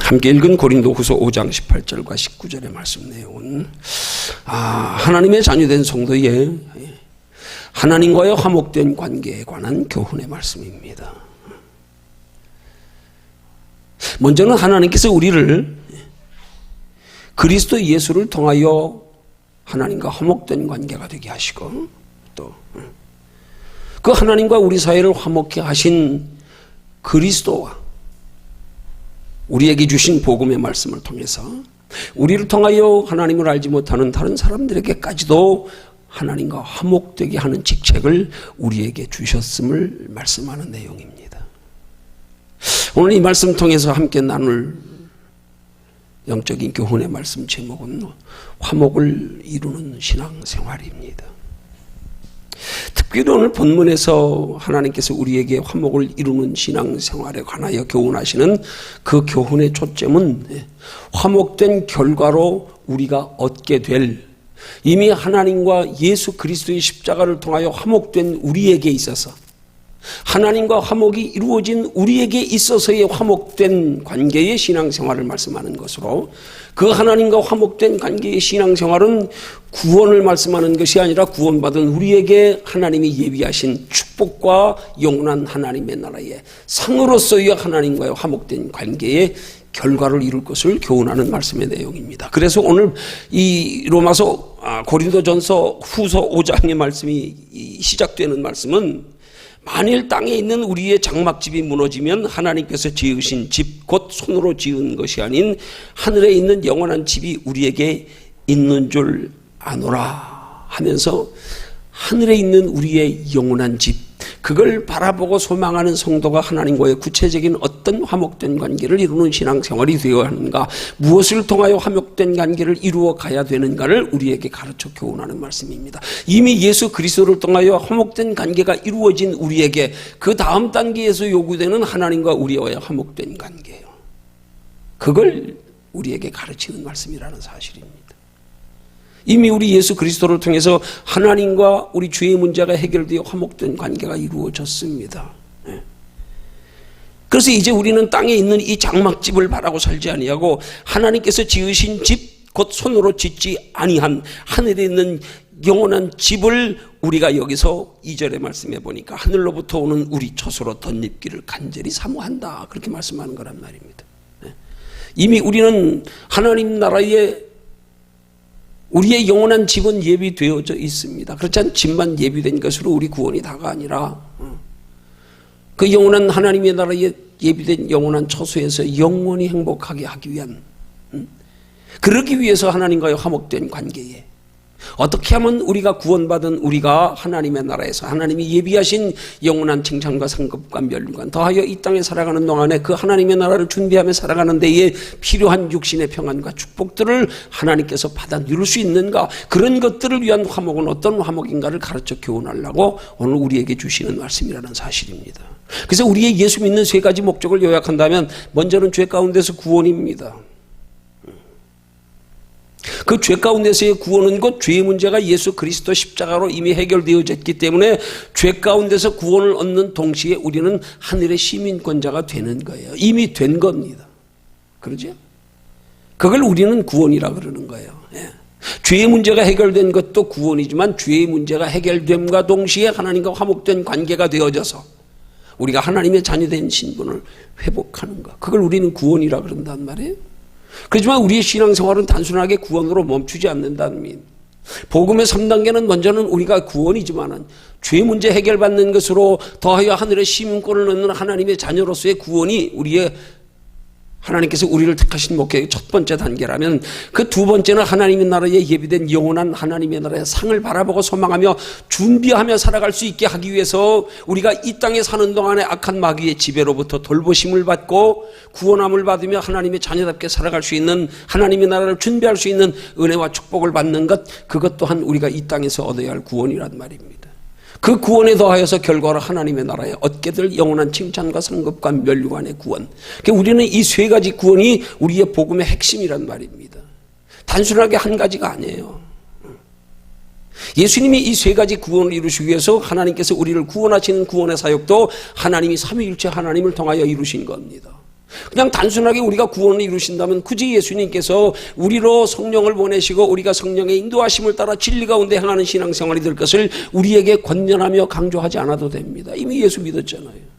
함께 읽은 고린도후서 5장 18절과 19절의 말씀 내용은 하나님의 자녀된 성도의 하나님과의 화목된 관계에 관한 교훈의 말씀입니다. 먼저는 하나님께서 우리를 그리스도 예수를 통하여 하나님과 화목된 관계가 되게 하시고, 또 그 하나님과 우리 사이를 화목케 하신 그리스도와 우리에게 주신 복음의 말씀을 통해서 우리를 통하여 하나님을 알지 못하는 다른 사람들에게까지도 하나님과 화목되게 하는 직책을 우리에게 주셨음을 말씀하는 내용입니다. 오늘 이 말씀 통해서 함께 나눌 영적인 교훈의 말씀 제목은 화목을 이루는 신앙생활입니다. 특별히 오늘 본문에서 하나님께서 우리에게 화목을 이루는 신앙생활에 관하여 교훈하시는 그 교훈의 초점은 화목된 결과로 우리가 얻게 될, 이미 하나님과 예수 그리스도의 십자가를 통하여 화목된 우리에게 있어서, 하나님과 화목이 이루어진 우리에게 있어서의 화목된 관계의 신앙생활을 말씀하는 것으로, 그 하나님과 화목된 관계의 신앙생활은 구원을 말씀하는 것이 아니라 구원받은 우리에게 하나님이 예비하신 축복과 영원한 하나님의 나라의 상으로서의 하나님과의 화목된 관계의 결과를 이룰 것을 교훈하는 말씀의 내용입니다. 그래서 오늘 이 고린도전서 후서 5장의 말씀이 시작되는 말씀은, 만일 땅에 있는 우리의 장막집이 무너지면 하나님께서 지으신 집, 곧 손으로 지은 것이 아닌 하늘에 있는 영원한 집이 우리에게 있는 줄 아노라 하면서, 하늘에 있는 우리의 영원한 집, 그걸 바라보고 소망하는 성도가 하나님과의 구체적인 어떤 화목된 관계를 이루는 신앙생활이 되어야 하는가, 무엇을 통하여 화목된 관계를 이루어 가야 되는가를 우리에게 가르쳐 교훈하는 말씀입니다. 이미 예수 그리스도를 통하여 화목된 관계가 이루어진 우리에게 그 다음 단계에서 요구되는 하나님과 우리와의 화목된 관계예요. 그걸 우리에게 가르치는 말씀이라는 사실입니다. 이미 우리 예수 그리스도를 통해서 하나님과 우리 죄의 문제가 해결되어 화목된 관계가 이루어졌습니다. 그래서 이제 우리는 땅에 있는 이 장막집을 바라고 살지 아니하고 하나님께서 지으신 집, 곧 손으로 짓지 아니한 하늘에 있는 영원한 집을 우리가 여기서 2절의 말씀해 보니까 하늘로부터 오는 우리 처소로 덧입기를 간절히 사모한다, 그렇게 말씀하는 거란 말입니다. 이미 우리는 하나님 나라의 우리의 영원한 집은 예비되어져 있습니다. 그렇지 않은 집만 예비된 것으로 우리 구원이 다가 아니라 그 영원한 하나님의 나라에 예비된 영원한 처소에서 영원히 행복하게 하기 위한, 그러기 위해서 하나님과의 화목된 관계에 어떻게 하면 우리가 구원받은 우리가 하나님의 나라에서 하나님이 예비하신 영원한 칭찬과 상급과 면류관 더하여 이 땅에 살아가는 동안에 그 하나님의 나라를 준비하며 살아가는 데에 필요한 육신의 평안과 축복들을 하나님께서 받아 누릴 수 있는가, 그런 것들을 위한 화목은 어떤 화목인가를 가르쳐 교훈하려고 오늘 우리에게 주시는 말씀이라는 사실입니다. 그래서 우리의 예수 믿는 세 가지 목적을 요약한다면, 먼저는 죄 가운데서 구원입니다. 그 죄 가운데서의 구원은 곧 죄의 문제가 예수 그리스도 십자가로 이미 해결되어졌기 때문에 죄 가운데서 구원을 얻는 동시에 우리는 하늘의 시민권자가 되는 거예요. 이미 된 겁니다. 그러죠? 그걸 우리는 구원이라 그러는 거예요. 죄의 문제가 해결된 것도 구원이지만, 죄의 문제가 해결됨과 동시에 하나님과 화목된 관계가 되어져서 우리가 하나님의 자녀된 신분을 회복하는 것, 그걸 우리는 구원이라 그런단 말이에요. 그렇지만 우리의 신앙생활은 단순하게 구원으로 멈추지 않는다는 것. 복음의 3단계는 먼저는 우리가 구원이지만 죄 문제 해결받는 것으로 더하여 하늘의 시민권을 얻는 하나님의 자녀로서의 구원이 우리의 하나님께서 우리를 택하신 목적의 첫 번째 단계라면, 그 두 번째는 하나님의 나라에 예비된 영원한 하나님의 나라의 상을 바라보고 소망하며 준비하며 살아갈 수 있게 하기 위해서 우리가 이 땅에 사는 동안에 악한 마귀의 지배로부터 돌보심을 받고 구원함을 받으며 하나님의 자녀답게 살아갈 수 있는, 하나님의 나라를 준비할 수 있는 은혜와 축복을 받는 것, 그것 또한 우리가 이 땅에서 얻어야 할 구원이란 말입니다. 그 구원에 더하여서 결과로 하나님의 나라에 얻게 될 영원한 칭찬과 상급과 면류관의 구원, 우리는 이 세 가지 구원이 우리의 복음의 핵심이란 말입니다. 단순하게 한 가지가 아니에요. 예수님이 이 세 가지 구원을 이루시기 위해서 하나님께서 우리를 구원하시는 구원의 사역도 하나님이 삼위일체 하나님을 통하여 이루신 겁니다. 그냥 단순하게 우리가 구원을 이루신다면 굳이 예수님께서 우리로 성령을 보내시고 우리가 성령의 인도하심을 따라 진리 가운데 행하는 신앙생활이 될 것을 우리에게 권면하며 강조하지 않아도 됩니다. 이미 예수 믿었잖아요.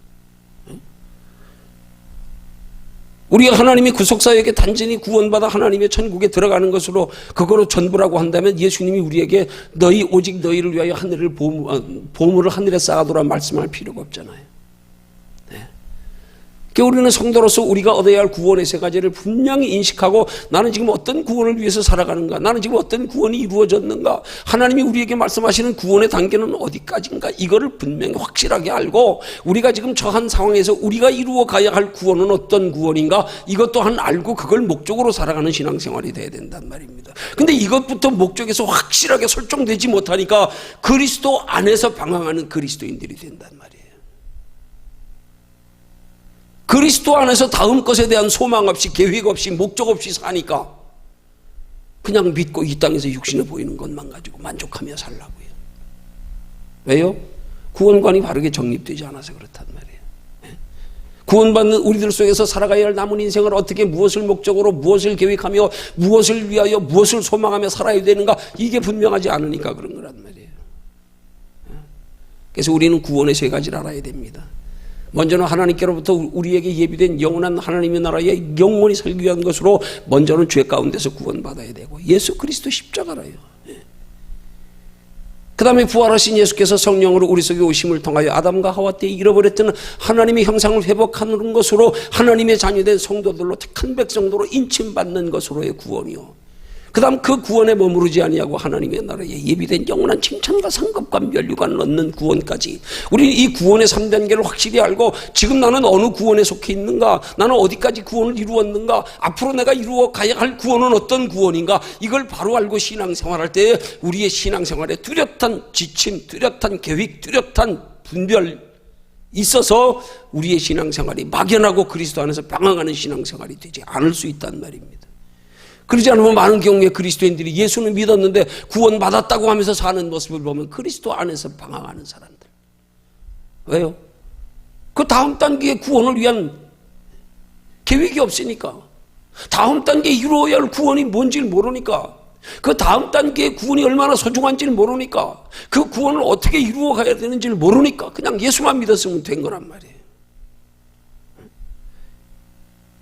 우리가 하나님이 구속사에게 단전히 구원받아 하나님의 천국에 들어가는 것으로 그거로 전부라고 한다면 예수님이 우리에게 너희 오직 너희를 위하여 하늘을 보물을 하늘에 쌓아두라 말씀할 필요가 없잖아요. 우리는 성도로서 우리가 얻어야 할 구원의 세 가지를 분명히 인식하고 나는 지금 어떤 구원을 위해서 살아가는가, 나는 지금 어떤 구원이 이루어졌는가, 하나님이 우리에게 말씀하시는 구원의 단계는 어디까지인가, 이거를 분명히 확실하게 알고 우리가 지금 처한 상황에서 우리가 이루어 가야 할 구원은 어떤 구원인가, 이것 또한 알고 그걸 목적으로 살아가는 신앙생활이 돼야 된단 말입니다. 근데 이것부터 목적에서 확실하게 설정되지 못하니까 그리스도 안에서 방황하는 그리스도인들이 된단 말이에요. 그리스도 안에서 다음 것에 대한 소망 없이 계획 없이 목적 없이 사니까 그냥 믿고 이 땅에서 육신에 보이는 것만 가지고 만족하며 살라고요. 왜요? 구원관이 바르게 정립되지 않아서 그렇단 말이에요. 구원받는 우리들 속에서 살아가야 할 남은 인생을 어떻게 무엇을 목적으로 무엇을 계획하며 무엇을 위하여 무엇을 소망하며 살아야 되는가, 이게 분명하지 않으니까 그런 거란 말이에요. 그래서 우리는 구원의 세 가지를 알아야 됩니다. 먼저는 하나님께로부터 우리에게 예비된 영원한 하나님의 나라에 영원히 살기 위한 것으로 먼저는 죄 가운데서 구원받아야 되고, 예수 그리스도 십자가라요. 그 다음에 부활하신 예수께서 성령으로 우리 속에 오심을 통하여 아담과 하와 때 잃어버렸던 하나님의 형상을 회복하는 것으로 하나님의 자녀된 성도들로 택한 백성도로 인침받는 것으로의 구원이요, 그 다음 그 구원에 머무르지 아니하고 하나님의 나라에 예비된 영원한 칭찬과 상급과 면류관을 얻는 구원까지, 우리는 이 구원의 3단계를 확실히 알고 지금 나는 어느 구원에 속해 있는가, 나는 어디까지 구원을 이루었는가, 앞으로 내가 이루어 가야 할 구원은 어떤 구원인가, 이걸 바로 알고 신앙생활할 때 우리의 신앙생활에 뚜렷한 지침, 뚜렷한 계획, 뚜렷한 분별 있어서 우리의 신앙생활이 막연하고 그리스도 안에서 방황하는 신앙생활이 되지 않을 수 있단 말입니다. 그러지 않으면 많은 경우에 그리스도인들이 예수는 믿었는데 구원받았다고 하면서 사는 모습을 보면 그리스도 안에서 방황하는 사람들. 왜요? 그 다음 단계의 구원을 위한 계획이 없으니까, 다음 단계에 이루어야 할 구원이 뭔지를 모르니까, 그 다음 단계의 구원이 얼마나 소중한지를 모르니까, 그 구원을 어떻게 이루어 가야 되는지를 모르니까 그냥 예수만 믿었으면 된 거란 말이에요.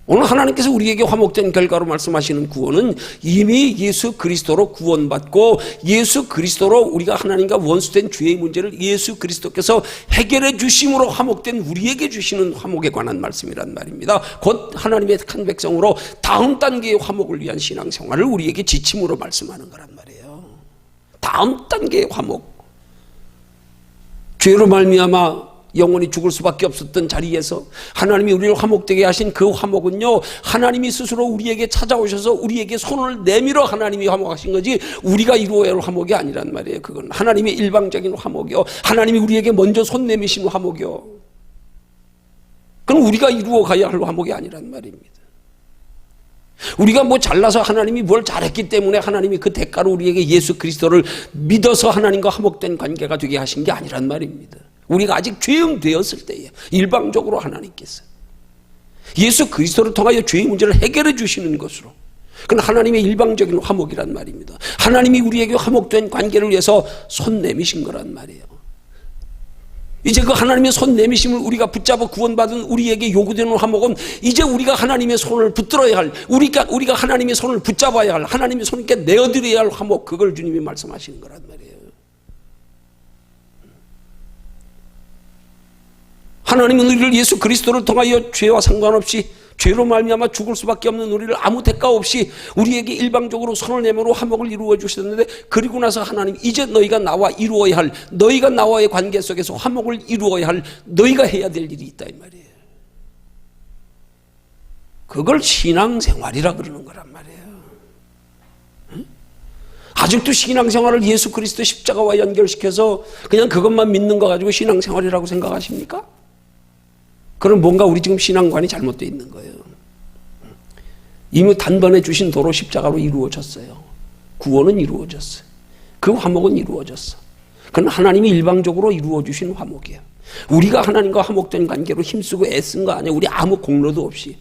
오늘 하나님께서 우리에게 화목된 결과로 말씀하시는 구원은 이미 예수 그리스도로 구원받고 예수 그리스도로 우리가 하나님과 원수된 죄의 문제를 예수 그리스도께서 해결해 주심으로 화목된 우리에게 주시는 화목에 관한 말씀이란 말입니다. 곧 하나님의 택한 백성으로 다음 단계의 화목을 위한 신앙생활을 우리에게 지침으로 말씀하는 거란 말이에요. 다음 단계의 화목, 죄로 말미암아 영원히 죽을 수밖에 없었던 자리에서 하나님이 우리를 화목되게 하신 그 화목은요, 하나님이 스스로 우리에게 찾아오셔서 우리에게 손을 내밀어 하나님이 화목하신 거지 우리가 이루어야 할 화목이 아니란 말이에요. 그건 하나님의 일방적인 화목이요, 하나님이 우리에게 먼저 손 내미신 화목이요, 그건 우리가 이루어 가야 할 화목이 아니란 말입니다. 우리가 뭐 잘나서 하나님이 뭘 잘했기 때문에 하나님이 그 대가로 우리에게 예수 그리스도를 믿어서 하나님과 화목된 관계가 되게 하신 게 아니란 말입니다. 우리가 아직 죄인 되었을 때에 일방적으로 하나님께서 예수 그리스도를 통하여 죄의 문제를 해결해 주시는 것으로, 그건 하나님의 일방적인 화목이란 말입니다. 하나님이 우리에게 화목된 관계를 위해서 손 내미신 거란 말이에요. 이제 그 하나님의 손 내미심을 우리가 붙잡아 구원받은 우리에게 요구되는 화목은 이제 우리가 하나님의 손을 붙들어야 할, 우리가 하나님의 손을 붙잡아야 할, 하나님의 손께 내어드려야 할 화목, 그걸 주님이 말씀하시는 거란 말이에요. 하나님은 우리를 예수 그리스도를 통하여 죄와 상관없이 죄로 말미암아 죽을 수밖에 없는 우리를 아무 대가 없이 우리에게 일방적으로 손을 내밀어 화목을 이루어 주셨는데, 그리고 나서 하나님 이제 너희가 나와 이루어야 할, 너희가 나와의 관계 속에서 화목을 이루어야 할 너희가 해야 될 일이 있다 이 말이에요. 그걸 신앙생활이라 그러는 거란 말이에요. 응? 아직도 신앙생활을 예수 그리스도 십자가와 연결시켜서 그냥 그것만 믿는 거 가지고 신앙생활이라고 생각하십니까? 그럼 뭔가 우리 지금 신앙관이 잘못되어 있는 거예요. 이미 단번에 주신 도로 십자가로 이루어졌어요. 구원은 이루어졌어요. 그 화목은 이루어졌어. 그건 하나님이 일방적으로 이루어 주신 화목이에요. 우리가 하나님과 화목된 관계로 힘쓰고 애쓴 거 아니에요. 우리 아무 공로도 없이.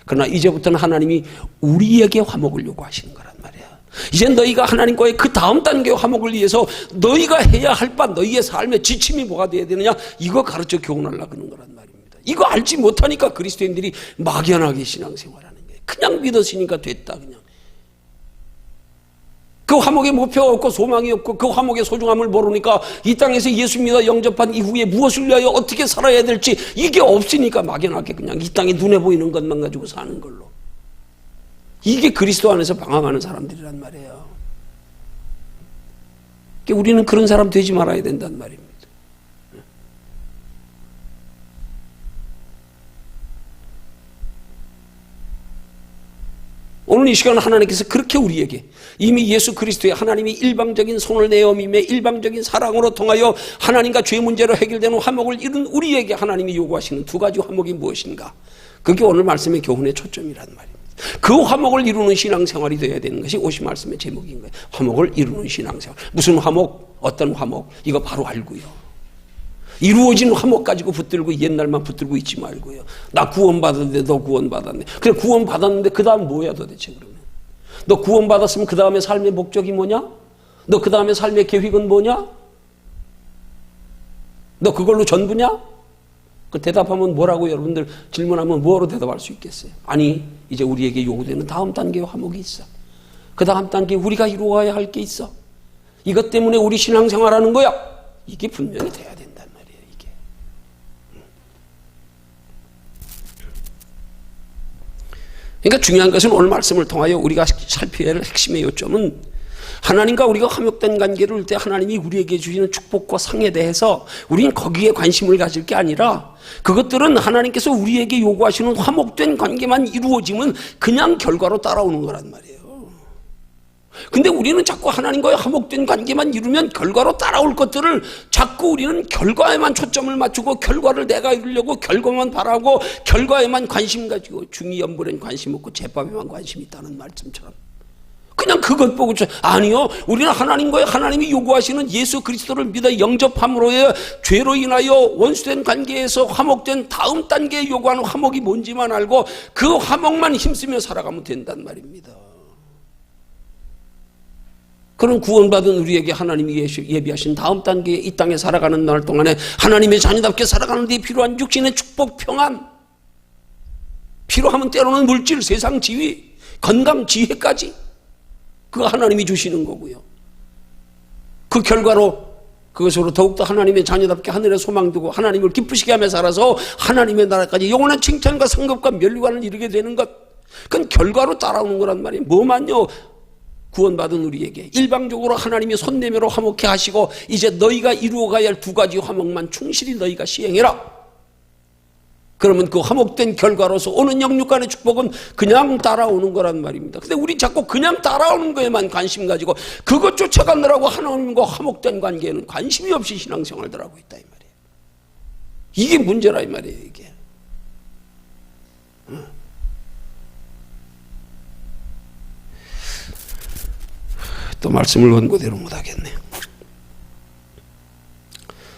그러나 이제부터는 하나님이 우리에게 화목을 요구하시는 거란 말이에요. 이제 너희가 하나님과의 그 다음 단계의 화목을 위해서 너희가 해야 할 바, 너희의 삶의 지침이 뭐가 돼야 되느냐, 이거 가르쳐 교훈하려고 하는 거란 말입니다. 이거 알지 못하니까 그리스도인들이 막연하게 신앙생활하는 거예요. 그냥 믿었으니까 됐다, 그냥. 그 화목의 목표가 없고 소망이 없고 그 화목의 소중함을 모르니까 이 땅에서 예수 믿어 영접한 이후에 무엇을 위하여 어떻게 살아야 될지 이게 없으니까 막연하게 그냥 이 땅에 눈에 보이는 것만 가지고 사는 걸로. 이게 그리스도 안에서 방황하는 사람들이란 말이에요. 그러니까 우리는 그런 사람 되지 말아야 된단 말입니다. 오늘 이 시간 하나님께서 그렇게 우리에게 이미 예수 그리스도의 하나님이 일방적인 손을 내어밈에 일방적인 사랑으로 통하여 하나님과 죄 문제로 해결되는 화목을 이룬 우리에게 하나님이 요구하시는 두 가지 화목이 무엇인가? 그게 오늘 말씀의 교훈의 초점이란 말입니다. 그 화목을 이루는 신앙생활이 되어야 되는 것이 오신 말씀의 제목인 거예요. 화목을 이루는 신앙생활. 무슨 화목? 어떤 화목? 이거 바로 알고요. 이루어진 화목 가지고 붙들고 옛날만 붙들고 있지 말고요. 나 구원받았는데 너 구원받았네. 그래 구원받았는데 그 다음 뭐야 도대체 그러면? 너 구원받았으면 그 다음에 삶의 목적이 뭐냐? 너 그 다음에 삶의 계획은 뭐냐? 너 그걸로 전부냐? 그 대답하면 뭐라고 여러분들 질문하면 뭐로 대답할 수 있겠어요? 아니 이제 우리에게 요구되는 다음 단계의 화목이 있어. 그 다음 단계에 우리가 이루어야 할 게 있어. 이것 때문에 우리 신앙생활하는 거야. 이게 분명히 돼야 된단 말이에요. 이게. 그러니까 중요한 것은 오늘 말씀을 통하여 우리가 살펴야 할 핵심의 요점은 하나님과 우리가 화목된 관계를 할 때 하나님이 우리에게 주시는 축복과 상에 대해서 우리는 거기에 관심을 가질 게 아니라 그것들은 하나님께서 우리에게 요구하시는 화목된 관계만 이루어지면 그냥 결과로 따라오는 거란 말이에요. 근데 우리는 자꾸 하나님과의 화목된 관계만 이루면 결과로 따라올 것들을 자꾸 우리는 결과에만 초점을 맞추고 결과를 내가 이루려고 결과만 바라고 결과에만 관심 가지고 중이염불엔 관심 없고 제밥에만 관심 있다는 말씀처럼 그냥 그것 보고 아니요 우리는 하나님과의 하나님이 요구하시는 예수 그리스도를 믿어 영접함으로의 죄로 인하여 원수된 관계에서 화목된 다음 단계에 요구하는 화목이 뭔지만 알고 그 화목만 힘쓰며 살아가면 된단 말입니다. 그런 구원받은 우리에게 하나님이 예비하신 다음 단계에 이 땅에 살아가는 날 동안에 하나님의 자녀답게 살아가는 데 필요한 육신의 축복, 평안, 필요하면 때로는 물질, 세상 지위, 건강, 지혜까지 그거 하나님이 주시는 거고요. 그 결과로 그것으로 더욱더 하나님의 자녀답게 하늘에 소망 두고 하나님을 기쁘시게 하며 살아서 하나님의 나라까지 영원한 칭찬과 상급과 면류관을 이루게 되는 것, 그건 결과로 따라오는 거란 말이에요. 뭐만요 구원받은 우리에게 일방적으로 하나님이 손 내밀어 화목해 하시고 이제 너희가 이루어가야 할 두 가지 화목만 충실히 너희가 시행해라. 그러면 그 화목된 결과로서 오는 영육간의 축복은 그냥 따라오는 거란 말입니다. 근데 우리 자꾸 그냥 따라오는 거에만 관심 가지고 그것 쫓아가느라고 하나님과 화목된 관계에는 관심이 없이 신앙생활들 하고 있다 이 말이에요. 이게 문제라 이 말이에요. 이게. 또 말씀을 원고대로 못하겠네요.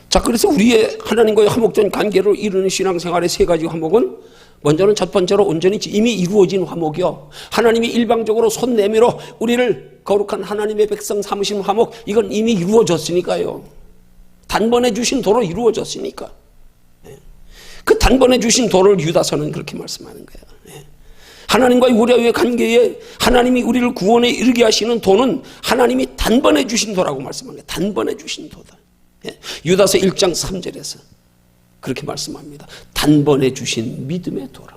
자, 그래서 우리의 하나님과의 화목된 관계를 이루는 신앙생활의 세 가지 화목은 먼저는 첫 번째로 온전히 이미 이루어진 화목이요. 하나님이 일방적으로 손 내밀어 우리를 거룩한 하나님의 백성 삼으신 화목, 이건 이미 이루어졌으니까요. 단번에 주신 도로 이루어졌으니까. 그 단번에 주신 도를 유다서는 그렇게 말씀하는 거예요. 하나님과의 우리와의 관계에 하나님이 우리를 구원에 이르게 하시는 도는 하나님이 단번에 주신 도라고 말씀합니다. 단번에 주신 도다. 유다서 1장 3절에서 그렇게 말씀합니다. 단번에 주신 믿음의 도라.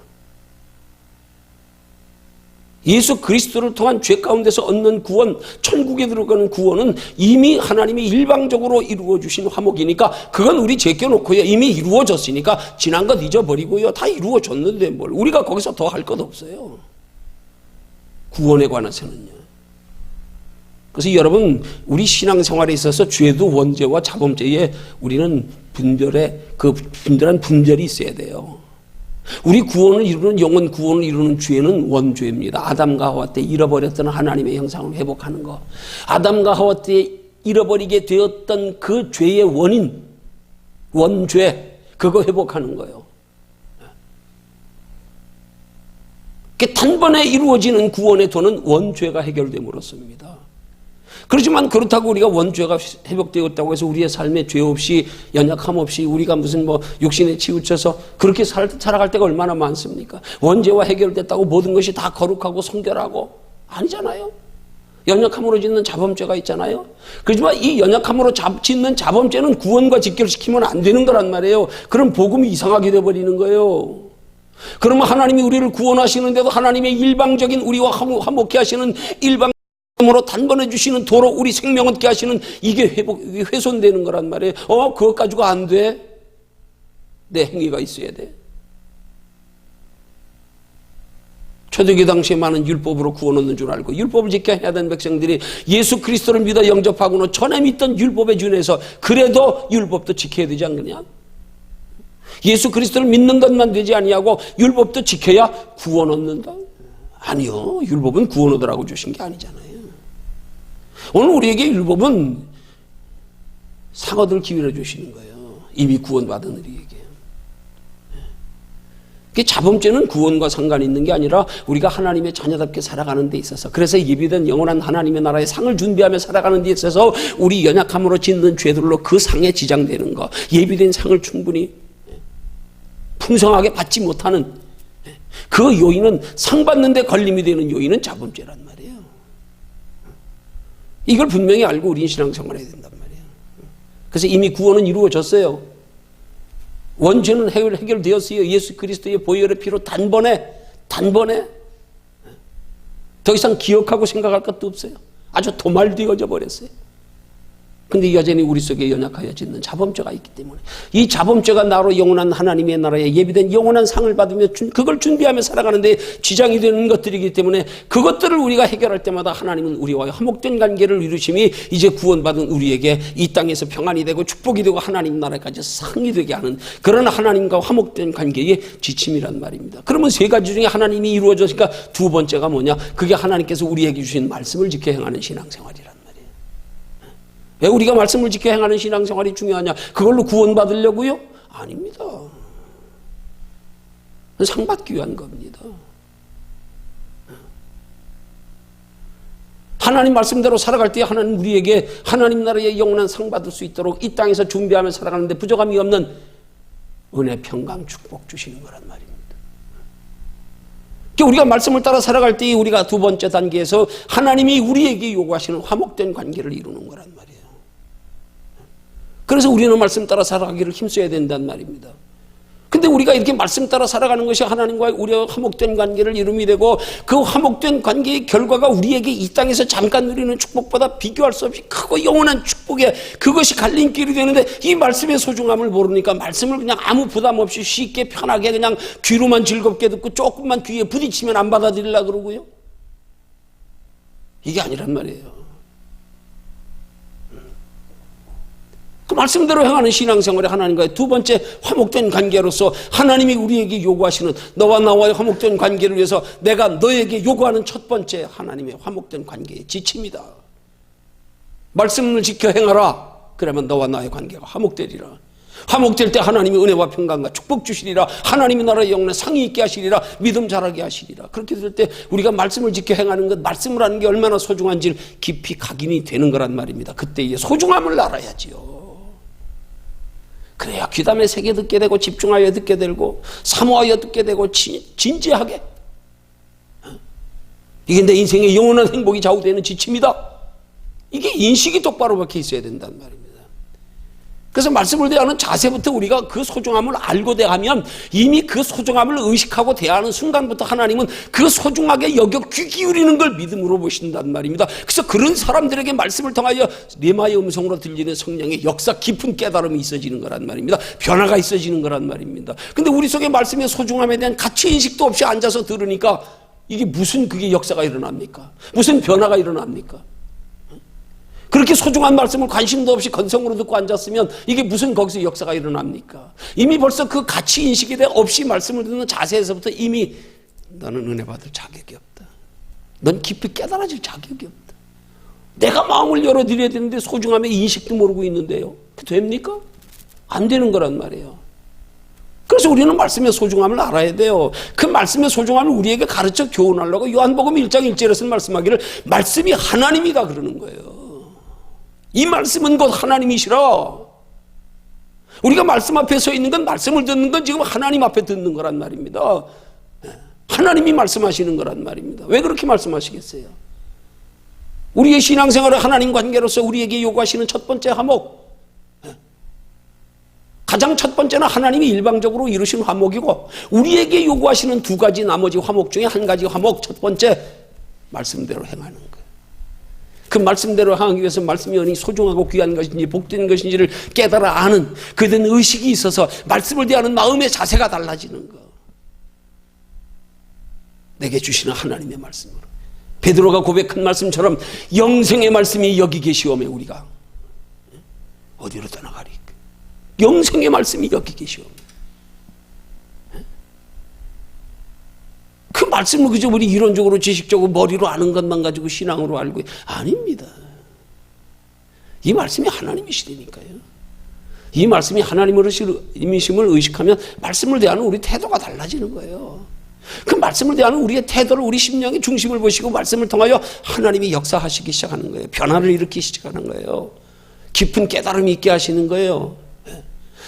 예수 그리스도를 통한 죄 가운데서 얻는 구원, 천국에 들어가는 구원은 이미 하나님이 일방적으로 이루어 주신 화목이니까 그건 우리 제껴놓고요. 이미 이루어졌으니까 지난 것 잊어버리고요. 다 이루어졌는데 뭘 우리가 거기서 더 할 것 없어요. 구원에 관해서는요. 그래서 여러분 우리 신앙생활에 있어서 죄도 원죄와 자범죄에 우리는 분별한 분별이 있어야 돼요. 우리 구원을 이루는 영원 구원을 이루는 죄는 원죄입니다. 아담과 하와 때 잃어버렸던 하나님의 형상을 회복하는 것, 아담과 하와 때 잃어버리게 되었던 그 죄의 원인, 원죄, 그거 회복하는 거예요. 단번에 이루어지는 구원의 도는 원죄가 해결됨으로써입니다. 그렇지만 그렇다고 우리가 원죄가 회복되었다고 해서 우리의 삶에 죄 없이 연약함 없이 우리가 무슨 육신에 치우쳐서 그렇게 살아갈 때가 얼마나 많습니까? 원죄와 해결됐다고 모든 것이 다 거룩하고 성결하고 아니잖아요. 연약함으로 짓는 자범죄가 있잖아요. 그렇지만 이 연약함으로 짓는 자범죄는 구원과 직결시키면 안 되는 거란 말이에요. 그럼 복음이 이상하게 돼버리는 거예요. 그러면 하나님이 우리를 구원하시는데도 하나님의 일방적인 우리와 화목케 하시는 일방으로 단번에 주시는 도로 우리 생명 얻게 하시는 이게 훼손되는 거란 말이에요. 그것 가지고 안 돼. 내 행위가 있어야 돼. 초대교회 당시에 많은 율법으로 구원 얻는 줄 알고 율법을 지켜야 되는 백성들이 예수 그리스도를 믿어 영접하고는 전에 믿던 율법에 준해서 그래도 율법도 지켜야 되지 않느냐? 예수 그리스도를 믿는 것만 되지 아니하고 율법도 지켜야 구원 얻는다? 아니요. 율법은 구원 얻으라고 주신 게 아니잖아요. 오늘 우리에게 율법은 상 얻을 기회를 주시는 거예요. 이미 구원받은 우리에게. 자범죄는 구원과 상관이 있는 게 아니라 우리가 하나님의 자녀답게 살아가는 데 있어서 그래서 예비된 영원한 하나님의 나라의 상을 준비하며 살아가는 데 있어서 우리 연약함으로 짓는 죄들로 그 상에 지장되는 거 예비된 상을 충분히 풍성하게 받지 못하는 그 요인은 상 받는 데 걸림이 되는 요인은 자범죄란 말이에요. 이걸 분명히 알고 우리는 신앙생활을 해야 된단 말이에요. 그래서 이미 구원은 이루어졌어요. 원죄는 해결되었어요. 예수 그리스도의 보혈의 피로 단번에 더 이상 기억하고 생각할 것도 없어요. 아주 도말되어져 버렸어요. 근데 여전히 우리 속에 연약하여 짓는 자범죄가 있기 때문에 이 자범죄가 나로 영원한 하나님의 나라에 예비된 영원한 상을 받으며 그걸 준비하며 살아가는데 지장이 되는 것들이기 때문에 그것들을 우리가 해결할 때마다 하나님은 우리와 화목된 관계를 이루심이 이제 구원받은 우리에게 이 땅에서 평안이 되고 축복이 되고 하나님 나라까지 상이 되게 하는 그런 하나님과 화목된 관계의 지침이란 말입니다. 그러면 세 가지 중에 하나님이 이루어졌으니까 두 번째가 뭐냐? 그게 하나님께서 우리에게 주신 말씀을 지켜 행하는 신앙생활이란 왜 우리가 말씀을 지켜 행하는 신앙생활이 중요하냐? 그걸로 구원받으려고요? 아닙니다. 상 받기 위한 겁니다. 하나님 말씀대로 살아갈 때 하나님 우리에게 하나님 나라의 영원한 상 받을 수 있도록 이 땅에서 준비하며 살아가는데 부족함이 없는 은혜, 평강, 축복 주시는 거란 말입니다. 우리가 말씀을 따라 살아갈 때 우리가 두 번째 단계에서 하나님이 우리에게 요구하시는 화목된 관계를 이루는 거란 말이에요. 그래서 우리는 말씀 따라 살아가기를 힘써야 된다는 말입니다. 근데 우리가 이렇게 말씀 따라 살아가는 것이 하나님과 우리와 화목된 관계를 이룸이 되고 그 화목된 관계의 결과가 우리에게 이 땅에서 잠깐 누리는 축복보다 비교할 수 없이 크고 영원한 축복에 그것이 갈림길이 되는데 이 말씀의 소중함을 모르니까 말씀을 그냥 아무 부담 없이 쉽게 편하게 그냥 귀로만 즐겁게 듣고 조금만 귀에 부딪히면 안 받아들이려고 그러고요. 이게 아니란 말이에요. 그 말씀대로 행하는 신앙생활의 하나님과의 두 번째 화목된 관계로서 하나님이 우리에게 요구하시는 너와 나와의 화목된 관계를 위해서 내가 너에게 요구하는 첫 번째 하나님의 화목된 관계의 지침이다. 말씀을 지켜 행하라. 그러면 너와 나의 관계가 화목되리라. 화목될 때 하나님이 은혜와 평강과 축복 주시리라. 하나님의 나라의 영혼에 상이 있게 하시리라. 믿음 자라게 하시리라. 그렇게 될 때 우리가 말씀을 지켜 행하는 것, 말씀을 하는 게 얼마나 소중한지를 깊이 각인이 되는 거란 말입니다. 그때의 소중함을 알아야지요. 그래야 귀담에 새겨 듣게 되고 집중하여 듣게 되고 사모하여 듣게 되고 진지하게 이게 내 인생의 영원한 행복이 좌우되는 지침이다. 이게 인식이 똑바로 박혀 있어야 된단 말입니다. 그래서 말씀을 대하는 자세부터 우리가 그 소중함을 알고 대하면 이미 그 소중함을 의식하고 대하는 순간부터 하나님은 그 소중하게 여겨 귀 기울이는 걸 믿음으로 보신단 말입니다. 그래서 그런 사람들에게 말씀을 통하여 레마의 음성으로 들리는 성령의 역사 깊은 깨달음이 있어지는 거란 말입니다. 변화가 있어지는 거란 말입니다. 근데 우리 속에 말씀의 소중함에 대한 가치인식도 없이 앉아서 들으니까 이게 무슨 그게 역사가 일어납니까? 무슨 변화가 일어납니까? 그렇게 소중한 말씀을 관심도 없이 건성으로 듣고 앉았으면 이게 무슨 거기서 역사가 일어납니까? 이미 벌써 그 가치인식에 대해 없이 말씀을 듣는 자세에서부터 이미 너는 은혜 받을 자격이 없다. 넌 깊이 깨달아질 자격이 없다. 내가 마음을 열어드려야 되는데 소중함의 인식도 모르고 있는데요. 그게 됩니까? 안 되는 거란 말이에요. 그래서 우리는 말씀의 소중함을 알아야 돼요. 그 말씀의 소중함을 우리에게 가르쳐 교훈하려고 요한복음 1장 1절에서 말씀하기를 말씀이 하나님이다 그러는 거예요. 이 말씀은 곧 하나님이시라. 우리가 말씀 앞에 서 있는 건, 말씀을 듣는 건 지금 하나님 앞에 듣는 거란 말입니다. 하나님이 말씀하시는 거란 말입니다. 왜 그렇게 말씀하시겠어요? 우리의 신앙생활의 하나님 관계로서 우리에게 요구하시는 첫 번째 화목, 가장 첫 번째는 하나님이 일방적으로 이루신 화목이고, 우리에게 요구하시는 두 가지 나머지 화목 중에 한 가지 화목, 첫 번째 말씀대로 행하는 거예요. 그 말씀대로 행하기 위해서 말씀이 어느 소중하고 귀한 것인지 복된 것인지를 깨달아 아는 그된 의식이 있어서 말씀을 대하는 마음의 자세가 달라지는 거. 내게 주시는 하나님의 말씀으로, 베드로가 고백한 말씀처럼 영생의 말씀이 여기 계시오매 우리가 어디로 떠나가리? 영생의 말씀이 여기 계시오매. 그 말씀을 그저 우리 이론적으로 지식적으로 머리로 아는 것만 가지고 신앙으로 알고, 아닙니다. 이 말씀이 하나님이시니까요. 이 말씀이 하나님이심을 의식하면 말씀을 대하는 우리 태도가 달라지는 거예요. 그 말씀을 대하는 우리의 태도를, 우리 심령의 중심을 보시고 말씀을 통하여 하나님이 역사하시기 시작하는 거예요. 변화를 일으키기 시작하는 거예요. 깊은 깨달음이 있게 하시는 거예요.